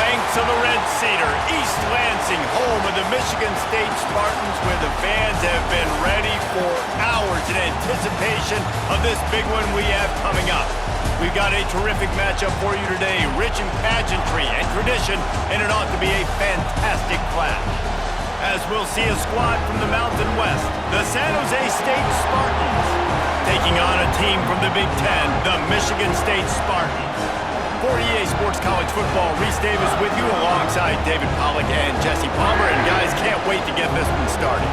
banks of the Red Cedar, East Lansing, home of the Michigan State Spartans, where the fans have been ready for hours in anticipation of this big one we have coming up. We've got a terrific matchup for you today, rich in pageantry and tradition, and it ought to be a fantastic clash. As we'll see a squad from the Mountain West, the San Jose State Spartans, taking on a team from the Big Ten, the Michigan State Spartans. For EA Sports College Football, Reese Davis with you alongside David Pollack and Jesse Palmer. And guys, can't wait to get this one started.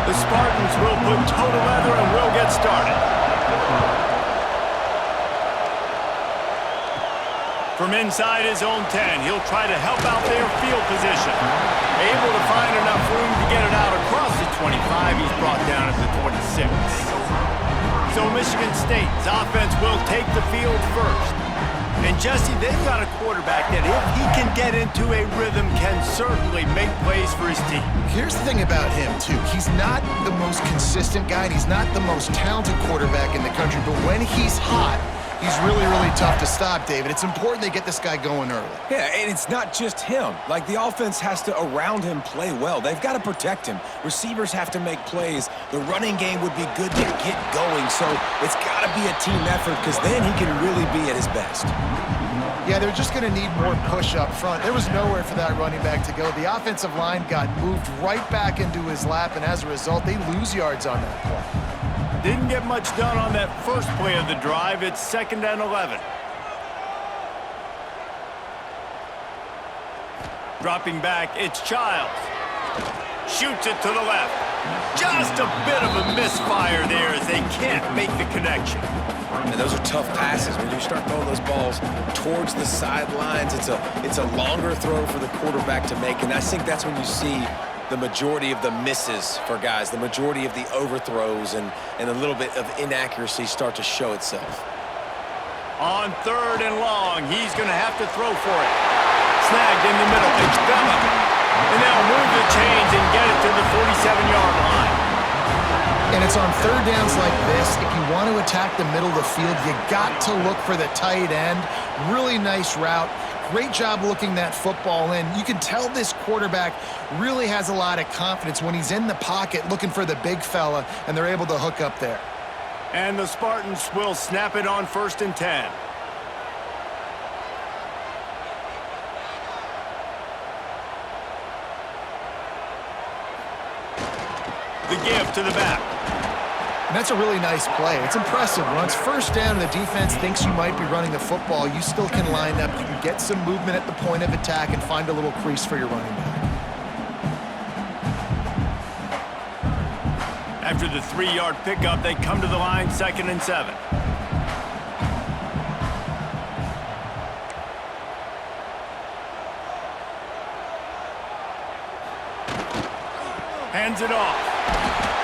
The Spartans will put toe to leather and will get started. From inside his own 10, he'll try to help out their field position. Able to find enough room to get it out across the 25. He's brought down at the 26. So Michigan State's offense will take the field first. And Jesse, they've got a quarterback that if he can get into a rhythm, can certainly make plays for his team. Here's the thing about him, too. He's not the most consistent guy, and he's not the most talented quarterback in the country, but when he's hot, he's really, really tough to stop, David. It's important they get this guy going early. Yeah, and it's not just him. Like, the offense has to, around him, play well. They've got to protect him. Receivers have to make plays. The running game would be good to get going, so it's got to be a team effort because then he can really be at his best. Yeah, they're just going to need more push up front. There was nowhere for that running back to go. The offensive line got moved right back into his lap, and as a result, they lose yards on that play. Didn't get much done on that first play of the drive. It's 2nd and 11. Dropping back, it's Childs. Shoots it to the left. Just a bit of a misfire there as they can't make the connection. And those are tough passes. When you start throwing those balls towards the sidelines, it's a longer throw for the quarterback to make, and I think that's when you see the majority of the misses for guys, the majority of the overthrows and a little bit of inaccuracy start to show itself. On 3rd and long, he's going to have to throw for it. Snagged in the middle. It's Bella. And they'll move the chains and get it to the 47-yard line. And it's on 3rd downs like this. If you want to attack the middle of the field, you got to look for the tight end. Really nice route. Great job looking that football in. You can tell this quarterback really has a lot of confidence when he's in the pocket looking for the big fella, and they're able to hook up there. And the Spartans will snap it on 1st and 10. The give to the back. And that's a really nice play. It's impressive. When it's 1st down and the defense thinks you might be running the football, you still can line up. You can get some movement at the point of attack and find a little crease for your running back. After the 3-yard pickup, they come to the line 2nd and 7. Hands it off.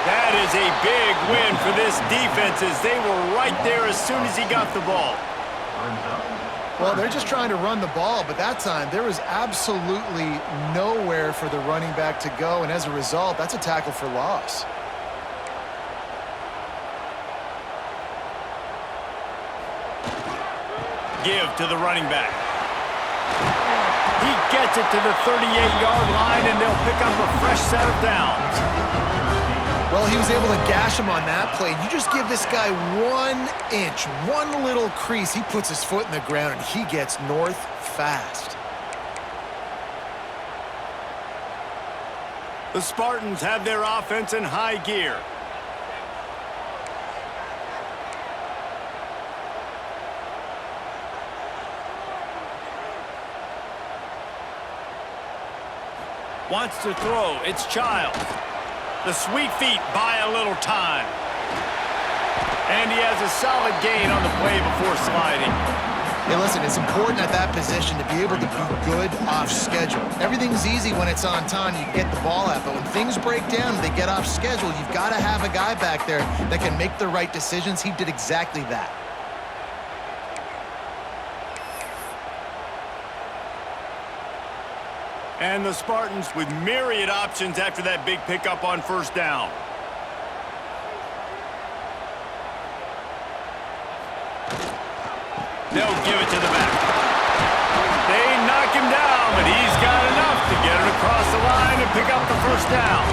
That is a big win for this defense as they were right there as soon as he got the ball. Well, they're just trying to run the ball, but that time there was absolutely nowhere for the running back to go, and as a result, that's a tackle for loss. Give to the running back. He gets it to the 38-yard line, and they'll pick up a fresh set of downs. Well, he was able to gash him on that play. You just give this guy 1 inch, one little crease, he puts his foot in the ground, and he gets north fast. The Spartans have their offense in high gear. Wants to throw. It's Childs. The sweet feet buy a little time. And he has a solid gain on the play before sliding. Hey, listen, it's important at that position to be able to be good off schedule. Everything's easy when it's on time, you get the ball out. But when things break down and they get off schedule, you've got to have a guy back there that can make the right decisions. He did exactly that. And the Spartans with myriad options after that big pickup on first down. They'll give it to the back. They knock him down, but he's got enough to get it across the line and pick up the first down.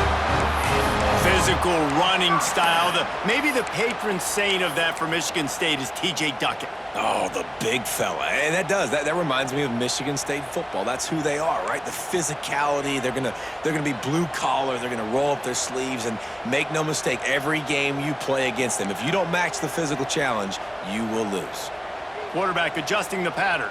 Physical running style. Maybe the patron saint of that for Michigan State is T.J. Duckett. Oh, the big fella. And that reminds me of Michigan State football. That's who they are, right? The physicality. They're gonna be blue collar. They're gonna roll up their sleeves, and make no mistake, every game you play against them, if you don't match the physical challenge, you will lose. Quarterback adjusting the pattern.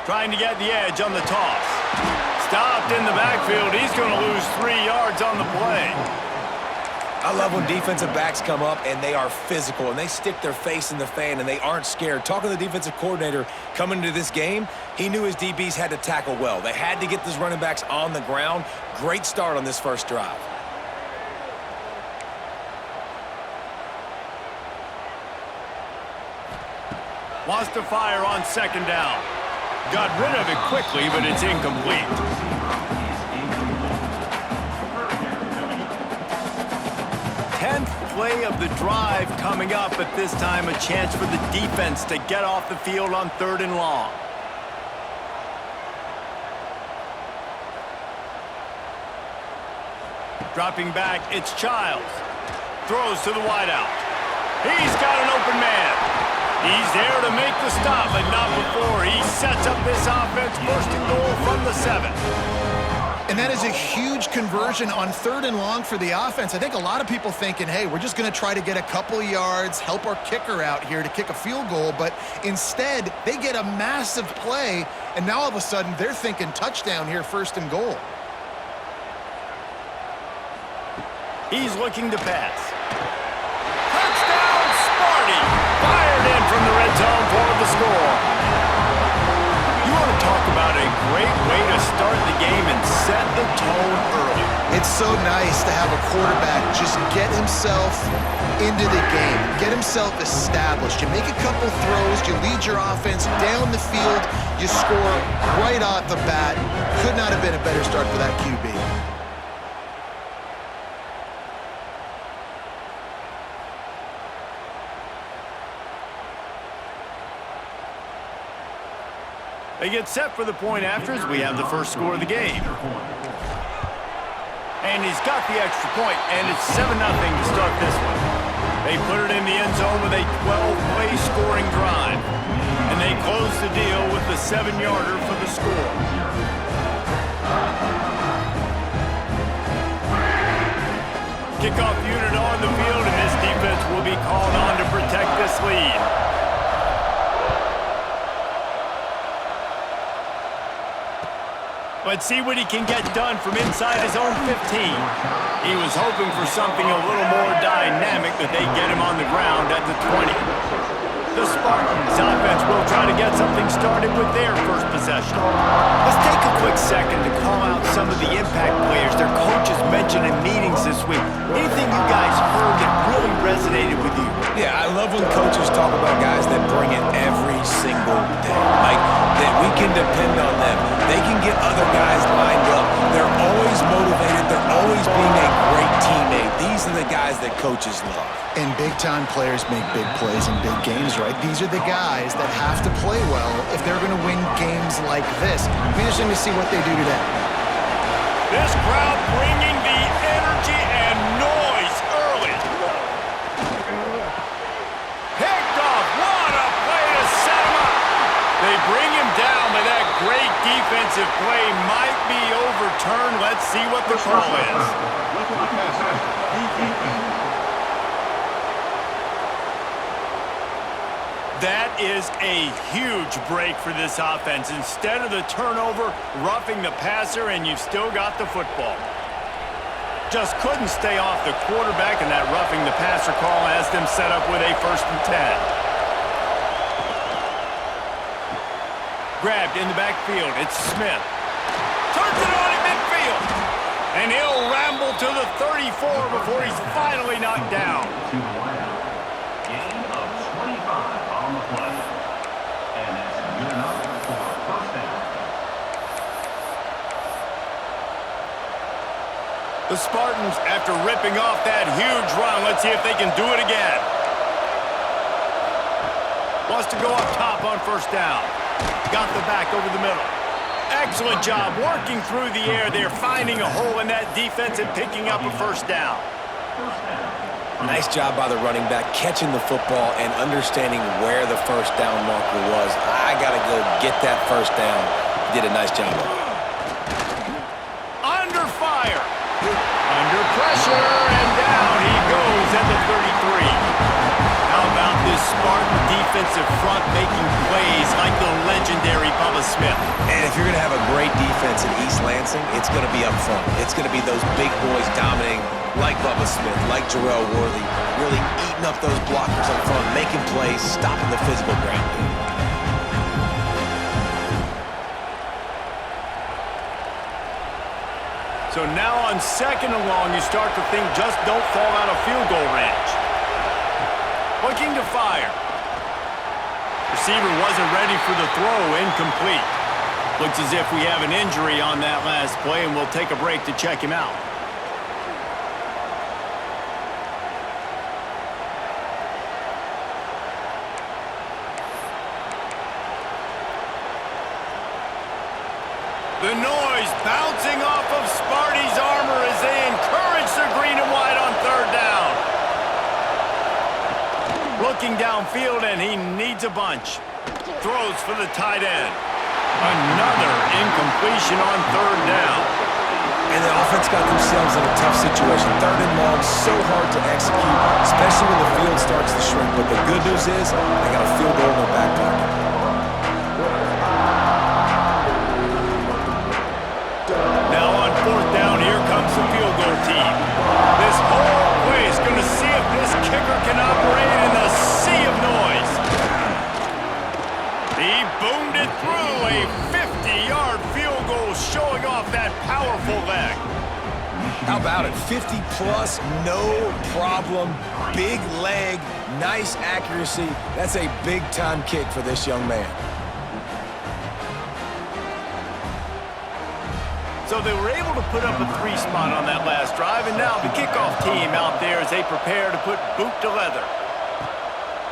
Trying to get the edge on the toss. Stopped in the backfield. He's going to lose 3 yards on the play. I love when defensive backs come up and they are physical and they stick their face in the fan and they aren't scared. Talking to the defensive coordinator coming into this game, he knew his DBs had to tackle well. They had to get those running backs on the ground. Great start on this first drive. Wants to fire on second down. Got rid of it quickly, but it's incomplete. Tenth play of the drive coming up, but this time a chance for the defense to get off the field on 3rd and long. Dropping back, it's Childs. Throws to the wideout. He's got an open man. He's there to make the stop, but not before. He sets up this offense, 1st and goal from the 7. And that is a huge conversion on 3rd and long for the offense. I think a lot of people thinking, hey, we're just going to try to get a couple of yards, help our kicker out here to kick a field goal. But instead, they get a massive play, and now all of a sudden they're thinking touchdown here, 1st and goal. He's looking to pass. Touchdown, Sparty! Fired in from the red zone for the score. You want to talk about a great way to start the game and set the tone early. It's so nice to have a quarterback just get himself into the game, get himself established. You make a couple throws, you lead your offense down the field, you score right off the bat. Could not have been a better start for that QB. They get set for the point after as we have the first score of the game. And he's got the extra point, and it's 7-0 to start this one. They put it in the end zone with a 12-play scoring drive. And they close the deal with the 7-yarder for the score. Kickoff unit on the field, and this defense will be called on to protect this lead. Let's see what he can get done from inside his own 15. He was hoping for something a little more dynamic, but they get him on the ground at the 20. The Spartans offense will try to get something started with their first possession. Let's take a quick second to call out some of the impact players their coaches mentioned in meetings this week. Anything you guys heard that really resonated with you? Yeah, I love when coaches talk about guys that bring it every single day. Like, that we can depend on them. They can get other guys lined up. They're always motivated. They're always being a great teammate. These are the guys that coaches love. And big-time players make big plays in big games, right? These are the guys that have to play well if they're going to win games like this. It'll be interesting to see what they do today. This crowd bringing the energy and noise early. Picked off. What a play to set him up. They bring him down, but that great defensive play might be overturned. Let's see what the call is. That is a huge break for this offense. Instead of the turnover, roughing the passer, and you've still got the football. Just couldn't stay off the quarterback, and that roughing the passer call has them set up with a 1st and 10. Grabbed in the backfield, it's Smith. Turns it on in midfield. And he'll ramble to the 34 before he's finally knocked down. Gain of 25. The Spartans, after ripping off that huge run, let's see if they can do it again. Wants to go up top on first down. Got the back over the middle. Excellent job working through the air there, finding a hole in that defense and picking up a first down. Nice job by the running back, catching the football and understanding where the first down marker was. I got to go get that first down. He did a nice job of it. Under fire. Under pressure, and down he goes at the 33. How about this Spartan defensive front making plays like the legendary Bubba Smith? And if you're going to have a great defense in East Lansing, it's going to be up front. It's going to be those big boys dominating like Bubba Smith, like Jarrell Worthy, really eating up those blockers up front, making plays, stopping the physical ground game. So now on second and long, you start to think just don't fall out of field goal range. Looking to fire. Receiver wasn't ready for the throw, incomplete. Looks as if we have an injury on that last play, and we'll take a break to check him out. The noise bouncing off of Sparty's armor as they encourage the green and white on third down. Looking downfield, and he needs a bunch. Throws for the tight end. Another incompletion on third down. And the offense got themselves in a tough situation. Third and long, so hard to execute, especially when the field starts to shrink. But the good news is they got a field goal in their back pocket. Fourth down, here comes the field goal team. This whole play is going to see if this kicker can operate in the sea of noise. He boomed it through a 50-yard field goal, showing off that powerful leg. How about it? 50-plus, no problem. Big leg, nice accuracy. That's a big-time kick for this young man. So they were able to put up a 3-spot on that last drive, and now the kickoff team out there as they prepare to put boot to leather.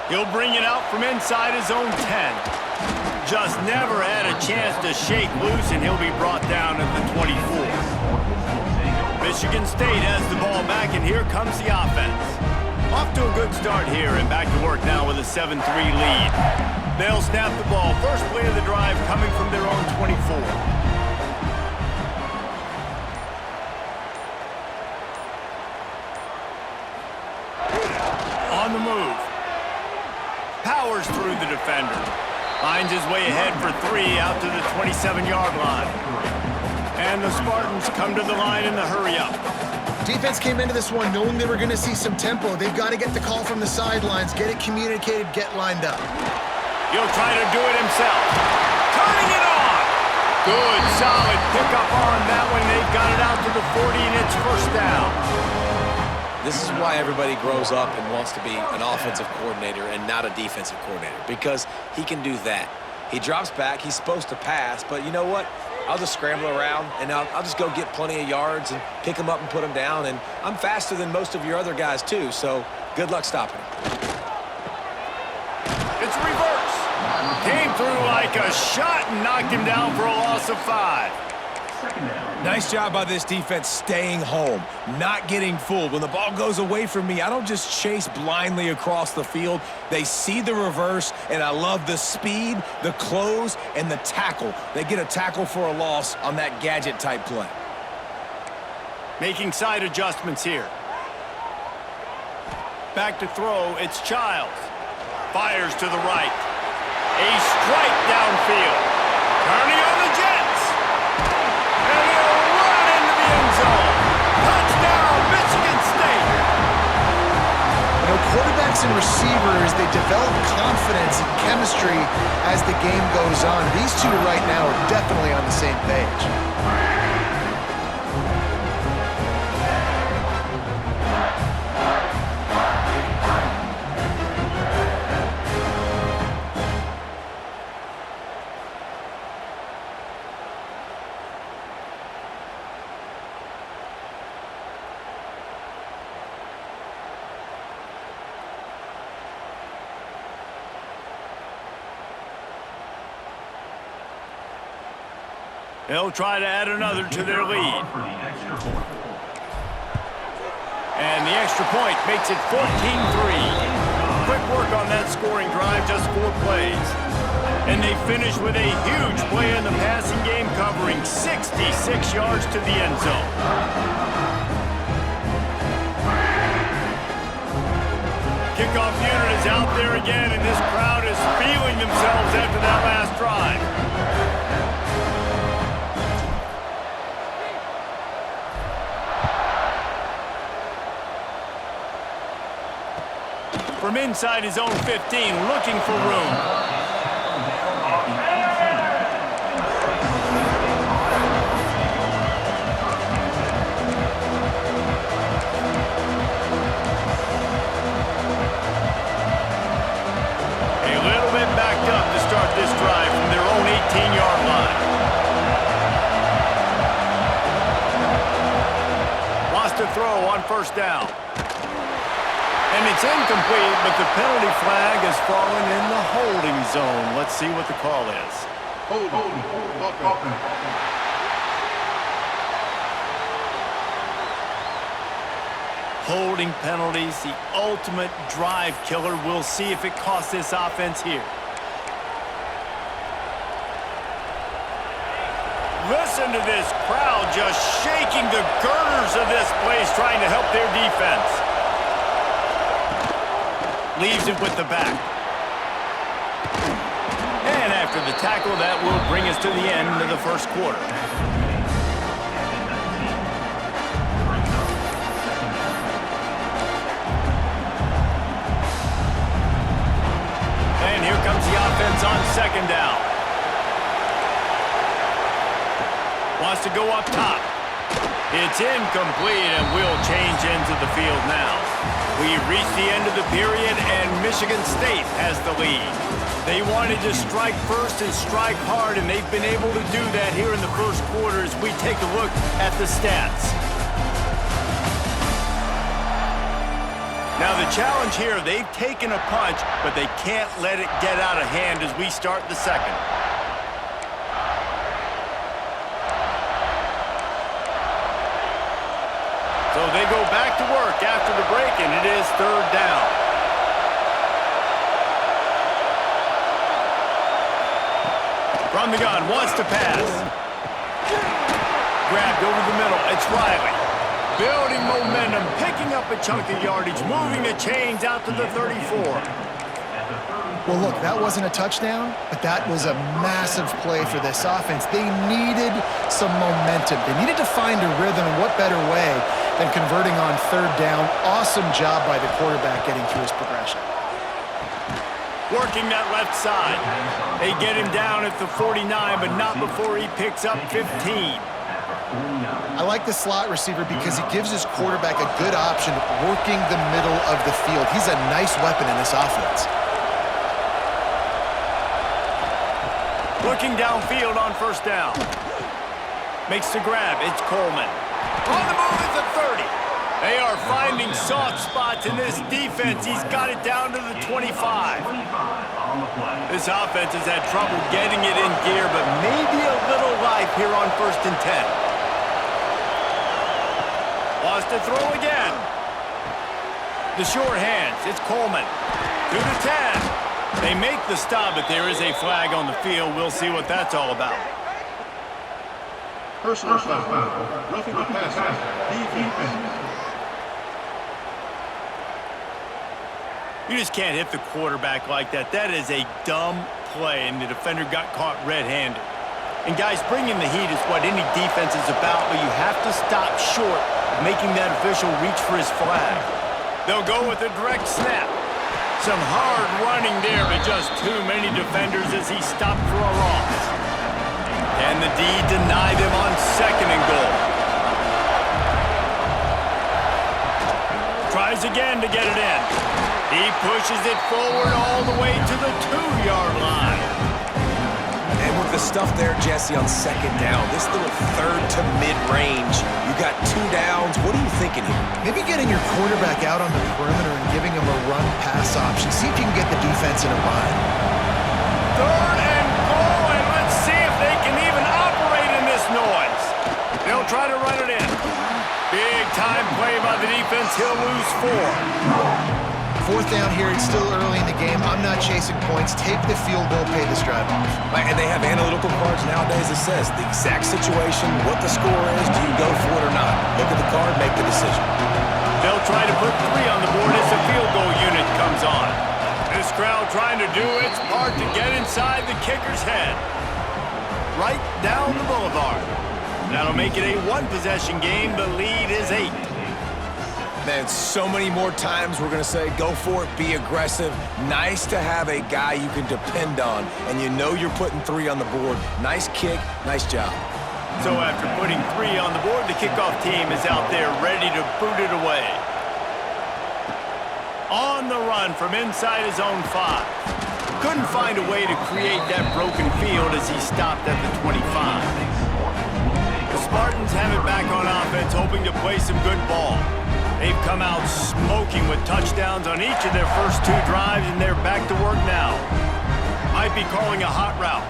He'll bring it out from inside his own 10. Just never had a chance to shake loose, and he'll be brought down at the 24. Michigan State has the ball back, and here comes the offense. Off to a good start here, and back to work now with a 7-3 lead. They'll snap the ball. First play of the drive coming from their own 24. On the move. Powers through the defender. Finds his way ahead for 3 out to the 27-yard line. And the Spartans come to the line in the hurry-up. Defense came into this one knowing they were going to see some tempo. They've got to get the call from the sidelines, get it communicated, get lined up. He'll try to do it himself. Turning it on! Good, solid pickup on that one. They've got it out to the 40, and it's first down. This is why everybody grows up and wants to be an offensive coordinator and not a defensive coordinator, because he can do that. He drops back, he's supposed to pass, but you know what? I'll just scramble around, and I'll just go get plenty of yards and pick them up and put them down, and I'm faster than most of your other guys too, so good luck stopping him. It's reverse. Came through like a shot and knocked him down for a loss of 5. Nice job by this defense staying home, not getting fooled. When the ball goes away from me, I don't just chase blindly across the field. They see the reverse, and I love the speed, the close, and the tackle. They get a tackle for a loss on that gadget-type play. Making side adjustments here. Back to throw, it's Childs. Fires to the right. A strike downfield. Turning on the Jets. And he'll run into the end zone. Touchdown, Michigan State. You know, quarterbacks and receivers, they develop confidence and chemistry as the game goes on. These two right now are definitely on the same page. They'll try to add another to their lead. And the extra point makes it 14-3. Quick work on that scoring drive, just 4 plays. And they finish with a huge play in the passing game, covering 66 yards to the end zone. Kickoff unit is out there again, and this crowd is feeling themselves after that last drive. From inside his own 15, looking for room. A little bit backed up to start this drive from their own 18-yard line. Lost a throw on first down. And it's incomplete, but the penalty flag has fallen in the holding zone. Let's see what the call is. Holding penalties, the ultimate drive killer. We'll see if it costs this offense here. Listen to this crowd just shaking the girders of this place, trying to help their defense. Leaves it with the back. And after the tackle, that will bring us to the end of the first quarter. And here comes the offense on second down. Wants to go up top. It's incomplete, and we'll change ends of the field now. We've reached the end of the period, and Michigan State has the lead. They wanted to strike first and strike hard, and they've been able to do that here in the first quarter as we take a look at the stats. Now the challenge here, they've taken a punch, but they can't let it get out of hand as we start the second. So they go back to work after the break, and it is third down. From the gun, wants to pass. Grabbed over the middle, it's Riley. Building momentum, picking up a chunk of yardage, moving the chains out to the 34. Well, look, that wasn't a touchdown, but that was a massive play for this offense. They needed some momentum. They needed to find a rhythm, and what better way than converting on third down. Awesome job by the quarterback getting through his progression. Working that left side. They get him down at the 49, but not before he picks up 15. I like the slot receiver because he gives his quarterback a good option working the middle of the field. He's a nice weapon in this offense. Looking downfield on first down. Makes the grab. It's Coleman. On the move at the 30. They are finding soft spots in this defense. He's got it down to the 25. This offense has had trouble getting it in gear, but maybe a little life here on 1st and 10. Wants to throw again. The short hands. It's Coleman. To the 10. They make the stop, but there is a flag on the field. We'll see what that's all about. Personal foul. Roughing the passer. Defense. You just can't hit the quarterback like that. That is a dumb play, and the defender got caught red-handed. And guys, bringing the heat is what any defense is about, but you have to stop short of making that official reach for his flag. They'll go with a direct snap. Some hard running there, but just too many defenders as he stopped for a loss. Can the D deny them on 2nd and goal? Tries again to get it in. He pushes it forward all the way to the 2-yard line. And with the stuff there, Jesse, on 2nd down, this little third to mid-range, you got 2 downs. What are you thinking here? Maybe getting your quarterback out on the perimeter and giving him a run-pass option. See if you can get the defense in a bind. 3rd and goal, and let's see if they can even operate in this try to run it in. Big time play by the defense. He'll lose 4. Fourth down here, it's still early in the game. I'm not chasing points. Take the field goal, pay this drive off. And they have analytical cards nowadays that says the exact situation, what the score is, do you go for it or not? Look at the card, make the decision. They'll try to put 3 on the board as the field goal unit comes on. This crowd trying to do its part to get inside the kicker's head. Right down the boulevard. That'll make it a 1-possession game. The lead is 8. Man, so many more times we're going to say, go for it, be aggressive. Nice to have a guy you can depend on, and you know you're putting 3 on the board. Nice kick, nice job. So after putting 3 on the board, the kickoff team is out there ready to boot it away. On the run from inside his own 5. Couldn't find a way to create that broken field as he stopped at the 25. The Spartans have it back on offense, hoping to play some good ball. They've come out smoking with touchdowns on each of their first 2 drives, and they're back to work now. Might be calling a hot route.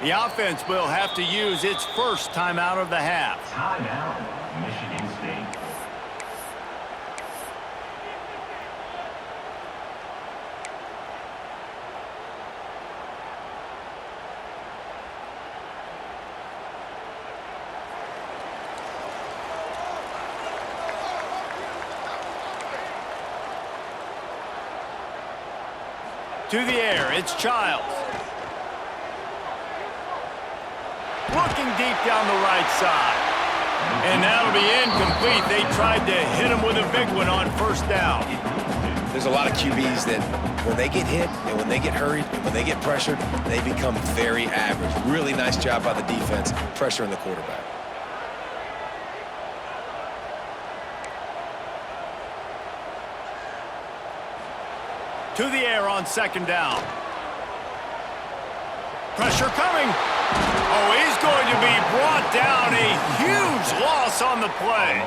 The offense will have to use its first timeout of the half. Timeout, Michigan State. To the air, it's Childs. Looking deep down the right side. And that'll be incomplete. They tried to hit him with a big one on first down. There's a lot of QBs that when they get hit and when they get hurried and when they get pressured, they become very average. Really nice job by the defense, pressuring the quarterback. To the air on second down. Pressure coming. Oh, he's going to be brought down. A huge loss on the play.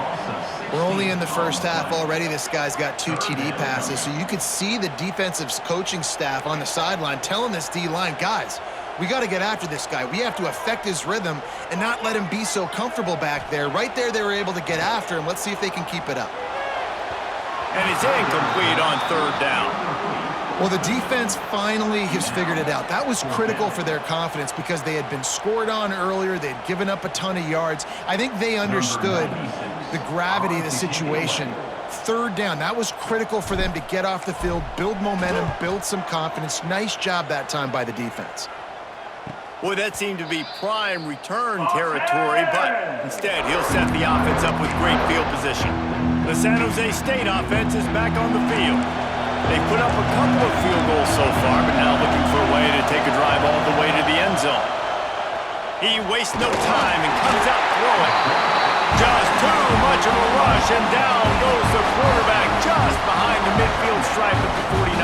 We're only in the first half already. This guy's got 2 TD passes, so you could see the defensive coaching staff on the sideline telling this D-line, guys, we got to get after this guy. We have to affect his rhythm and not let him be so comfortable back there. Right there, they were able to get after him. Let's see if they can keep it up. And it's incomplete on third down. Well, the defense finally has figured it out. That was critical for their confidence because they had been scored on earlier. They had given up a ton of yards. I think they understood the gravity of the situation. Third down, that was critical for them to get off the field, build momentum, build some confidence. Nice job that time by the defense. Boy, that seemed to be prime return territory, but instead he'll set the offense up with great field position. The San Jose State offense is back on the field. They've put up a couple of field goals so far, but now looking for a way to take a drive all the way to the end zone. He wastes no time and comes out throwing. Just too much of a rush, and down goes the quarterback just behind the midfield stripe at the 49.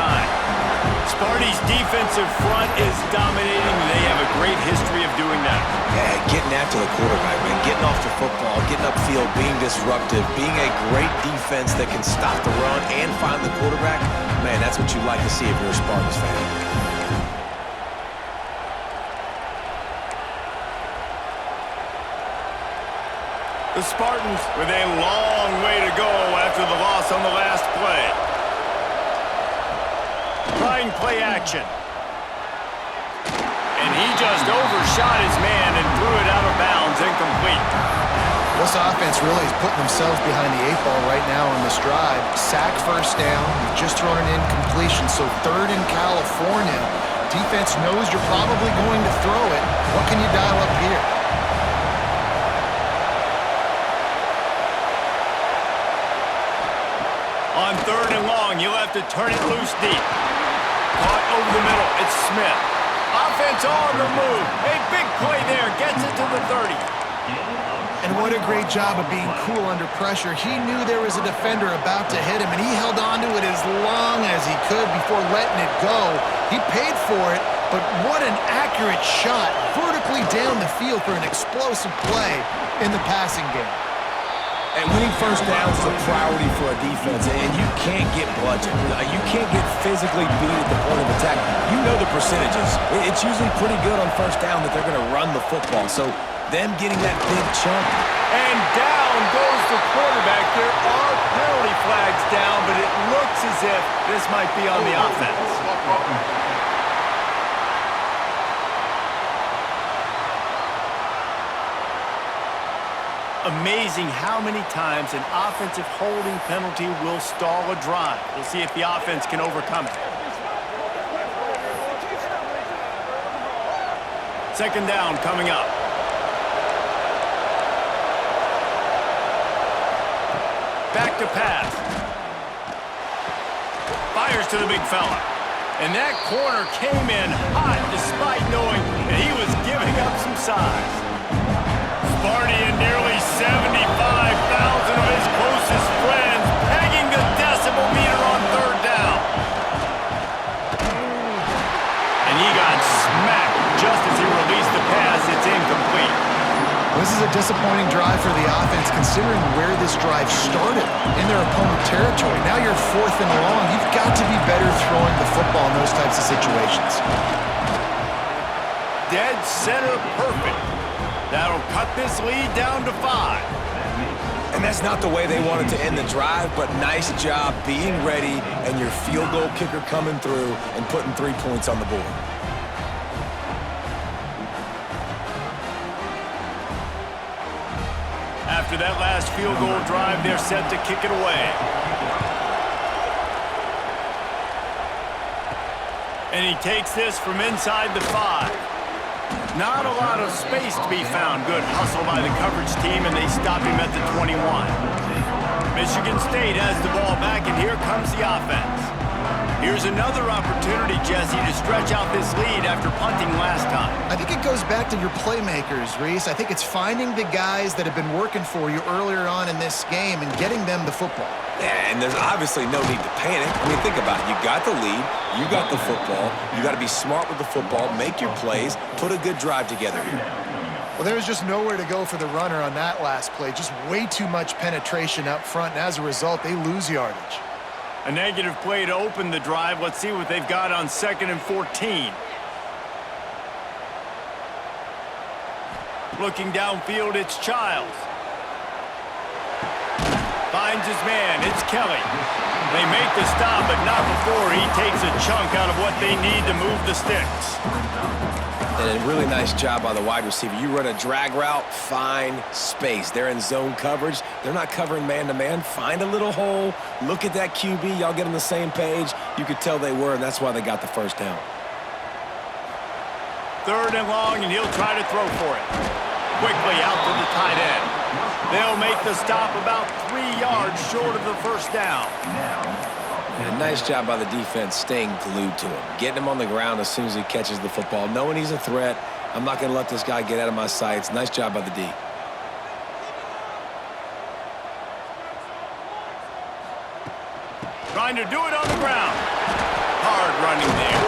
Sparty's defensive front is dominating. They have a great history of doing that. Yeah, getting after the quarterback, man. Getting off the football, getting upfield, being disruptive, being a great defense that can stop the run and find the quarterback. Man, that's what you like to see if you're a Spartans fan. The Spartans with a long way to go after the loss on the last play. Trying play action. And he just overshot his man and threw it out of bounds, incomplete. This offense really is putting themselves behind the 8 ball right now on this drive. Sack first down. You've just thrown an incompletion, so third in California. Defense knows you're probably going to throw it. What can you dial up here? On third and long, you'll have to turn it loose deep. Caught over the middle, it's Smith. Offense on the move. A big play there, gets it to the 30. And what a great job of being cool under pressure. He knew there was a defender about to hit him, and he held on to it as long as he could before letting it go. He paid for it, but what an accurate shot vertically down the field for an explosive play in the passing game. And winning first downs is a priority for a defense, and you can't get bludgeoned. You can't get physically beat at the point of attack. You know the percentages. It's usually pretty good on first down that they're going to run the football. So them getting that big chunk. And down goes the quarterback. There are penalty flags down, but it looks as if this might be on the offense. Amazing how many times an offensive holding penalty will stall a drive. We'll see if the offense can overcome it. Second down coming up. Back to pass. Fires to the big fella. And that corner came in hot despite knowing that he was giving up some size. Sparty and nearly 75,000 of his closest friends pegging the decibel meter on third down. And he got smacked just as he released the pass. It's incomplete. This is a disappointing drive for the offense considering where this drive started in their opponent territory. Now you're 4th and long. You've got to be better throwing the football in those types of situations. Dead center perfect. That'll cut this lead down to 5. And that's not the way they wanted to end the drive, but nice job being ready and your field goal kicker coming through and putting 3 points on the board. After that last field goal drive, they're set to kick it away. And he takes this from inside the 5. Not a lot of space to be found. Good hustle by the coverage team, and they stop him at the 21. Michigan State has the ball back, and here comes the offense. Here's another opportunity, Jesse, to stretch out this lead after punting last time. I think it goes back to your playmakers, Reese. I think it's finding the guys that have been working for you earlier on in this game and getting them the football. Yeah, and there's obviously no need to panic. I mean, think about it. You got the lead. You got the football. You got to be smart with the football, make your plays, put a good drive together here. Well, there was just nowhere to go for the runner on that last play. Just way too much penetration up front, and as a result, they lose yardage. A negative play to open the drive. Let's see what they've got on 2nd and 14. Looking downfield, it's Childs. Finds his man. It's Kelly. They make the stop, but not before he takes a chunk out of what they need to move the sticks. And a really nice job by the wide receiver. You run a drag route, find space. They're in zone coverage. They're not covering man-to-man. Find a little hole. Look at that QB. Y'all get on the same page. You could tell they were, and that's why they got the first down. 3rd and long, and he'll try to throw for it. Quickly out to the tight end. They'll make the stop about 3 yards short of the first down. And a nice job by the defense staying glued to him, getting him on the ground as soon as he catches the football, knowing he's a threat. I'm not going to let this guy get out of my sights. Nice job by the D. Trying to do it on the ground. Hard running there.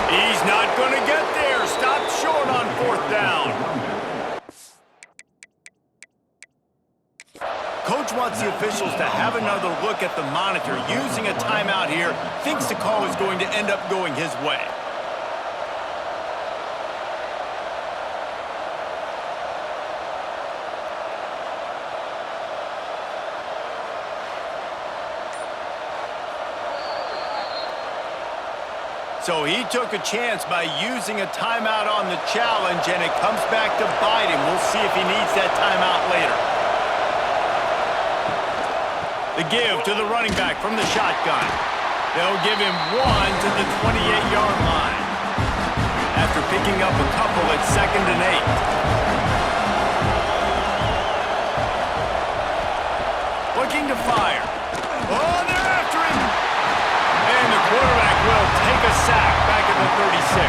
He's not going to get there. Stopped short on 4th down. Coach wants the officials to have another look at the monitor. Using a timeout here, thinks the call is going to end up going his way. So he took a chance by using a timeout on the challenge, and it comes back to bite him. We'll see if he needs that timeout later. The give to the running back from the shotgun. They'll give him 1 to the 28-yard line. After picking up a couple at 2nd and 8. Looking to fire. Oh, they're after him. And the quarterback will take a sack back at the 36.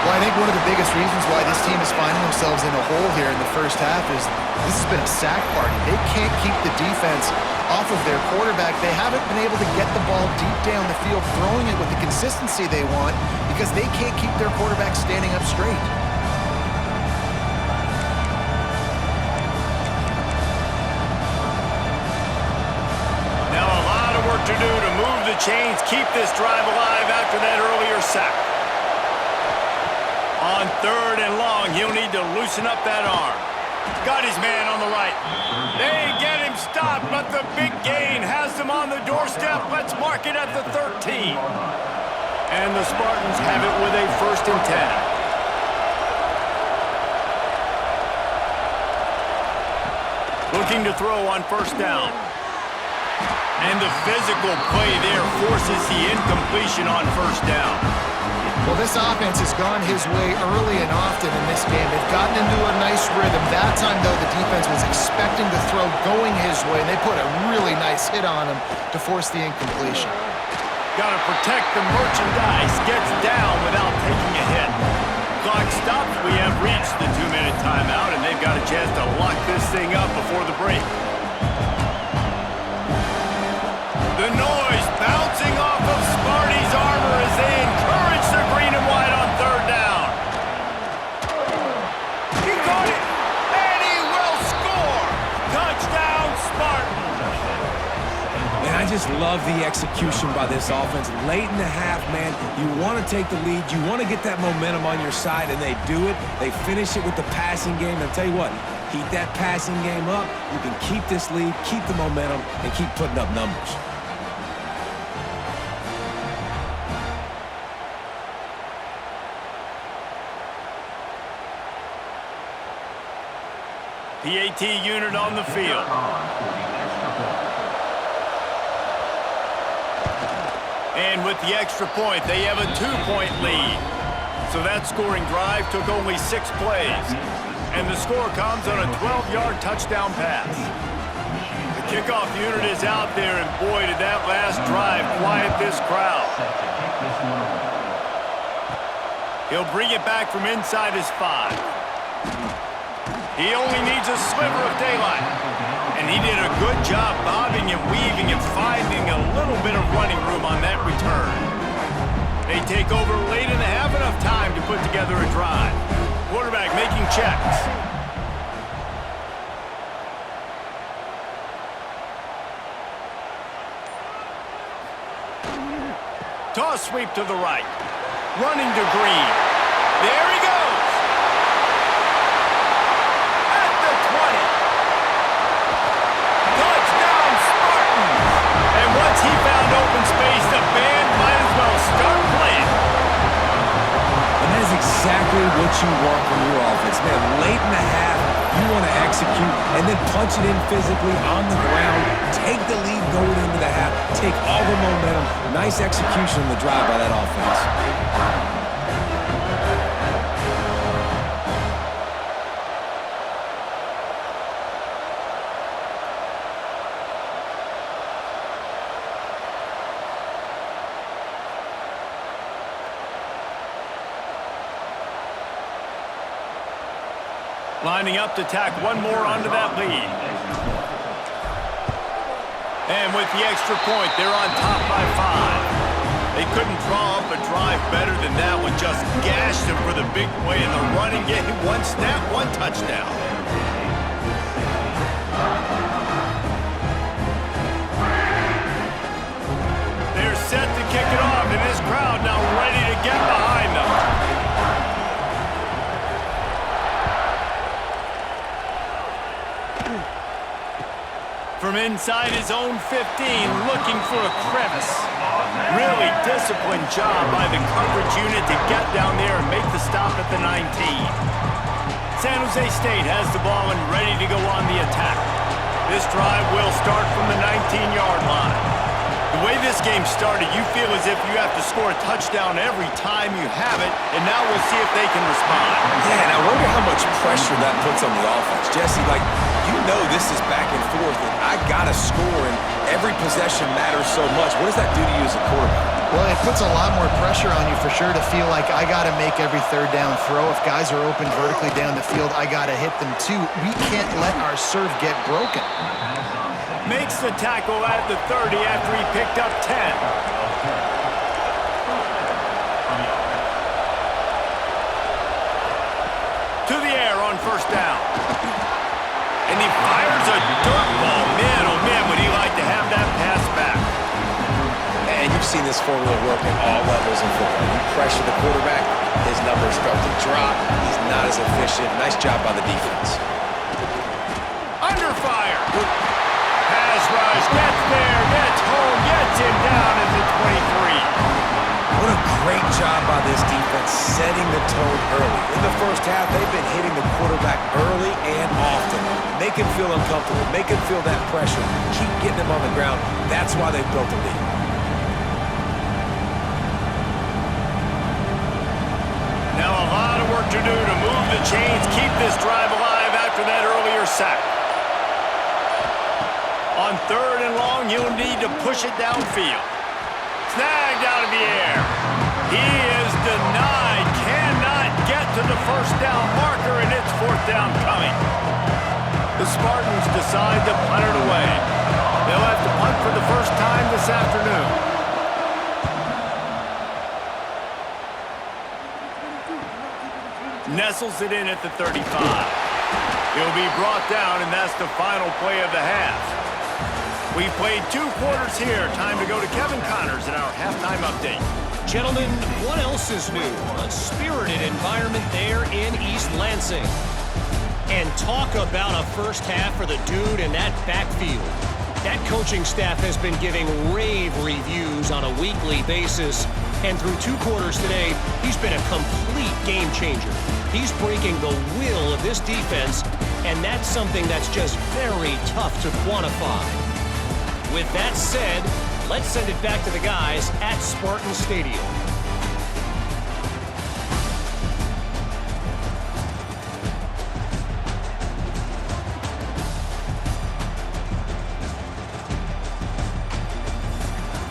Well, I think one of the biggest reasons why this team is finding themselves in a hole here in the first half is this has been a sack party. They can't keep the defense off of their quarterback. They haven't been able to get the ball deep down the field, throwing it with the consistency they want because they can't keep their quarterback standing up straight. the chains, keep this drive alive after that earlier sack. On 3rd and long, he'll need to loosen up that arm. Got his man on the right. They get him stopped, but the big gain has them on the doorstep. Let's mark it at the 13. And the Spartans have it with a 1st and 10. Looking to throw on 1st down. And the physical play there forces the incompletion on 1st down. Well, this offense has gone his way early and often in this game. They've gotten into a nice rhythm. That time, though, the defense was expecting the throw going his way, and they put a really nice hit on him to force the incompletion. Got to protect the merchandise. Gets down without taking a hit. Clock stops. We have reached the 2-minute timeout, and they've got a chance to lock this thing up before the break. The noise bouncing off of Sparty's armor as they encourage the green and white on 3rd down. He got it, and he will score. Touchdown, Spartans. Man, I just love the execution by this offense. Late in the half, man, you want to take the lead. You want to get that momentum on your side, and they do it. They finish it with the passing game. And I'll tell you what, keep that passing game up. You can keep this lead, keep the momentum, and keep putting up numbers. PAT unit on the field. And with the extra point, they have a 2-point lead. So that scoring drive took only 6 plays. And the score comes on a 12-yard touchdown pass. The kickoff unit is out there, and boy, did that last drive quiet this crowd. He'll bring it back from inside his 5. He only needs a sliver of daylight. And he did a good job bobbing and weaving and finding a little bit of running room on that return. They take over late in the half, enough time to put together a drive. Quarterback making checks. Toss sweep to the right. Running to Green. There he goes. He found open space. The band might as well start playing. And that is exactly what you want from your offense, man. Late in the half, you want to execute and then punch it in physically on the ground. Take the lead going into the half. Take all the momentum. Nice execution on the drive by that offense. Lining up to tack one more onto that lead. And with the extra point, they're on top by 5. They couldn't draw up a drive better than that one. Just gashed them for the big play in the running game. 1 snap, 1 touchdown. They're set to kick it off, and this crowd now ready to get behind them. From inside his own 15, looking for a crevice. Really disciplined job by the coverage unit to get down there and make the stop at the 19. San Jose State has the ball and ready to go on the attack. This drive will start from the 19-yard line. The way this game started, you feel as if you have to score a touchdown every time you have it, and now we'll see if they can respond. Yeah, and I wonder how much pressure that puts on the offense. Jesse, you know this is back and forth, and I got to score, and every possession matters so much. What does that do to you as a quarterback? Well, it puts a lot more pressure on you for sure to feel like I got to make every 3rd down throw. If guys are open vertically down the field, I got to hit them too. We can't let our serve get broken. Makes the tackle at the 30 after he picked up 10. To the air on 1st down. And he fires a dirt ball. Man, oh man, would he like to have that pass back. And seen this formula work at all levels of football. You pressure the quarterback, his numbers start to drop. He's not as efficient. Nice job by the defense. Under fire. Pass rush, gets there, gets home, gets him down at the 23. What a great job by this defense setting the tone early. In the first half, they've been hitting the quarterback early and often. Make him feel uncomfortable. Make him feel that pressure. Keep getting him on the ground. That's why they've built a lead. Now a lot of work to do to move the chains, keep this drive alive after that earlier sack. On 3rd and long, you'll need to push it downfield. Snagged out of the air. He is denied. Cannot get to the first down marker, and it's 4th down coming. The Spartans decide to punt it away. They'll have to punt for the first time this afternoon. Nestles it in at the 35. He'll be brought down, and that's the final play of the half. We've played 2 quarters here. Time to go to Kevin Connors in our halftime update. Gentlemen, what else is new? A spirited environment there in East Lansing. And talk about a first half for the dude in that backfield. That coaching staff has been giving rave reviews on a weekly basis. And through 2 quarters today, he's been a complete game changer. He's breaking the will of this defense, and that's something that's just very tough to quantify. With that said, let's send it back to the guys at Spartan Stadium.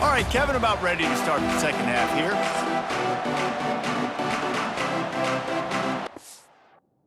All right, Kevin, about ready to start the second half here.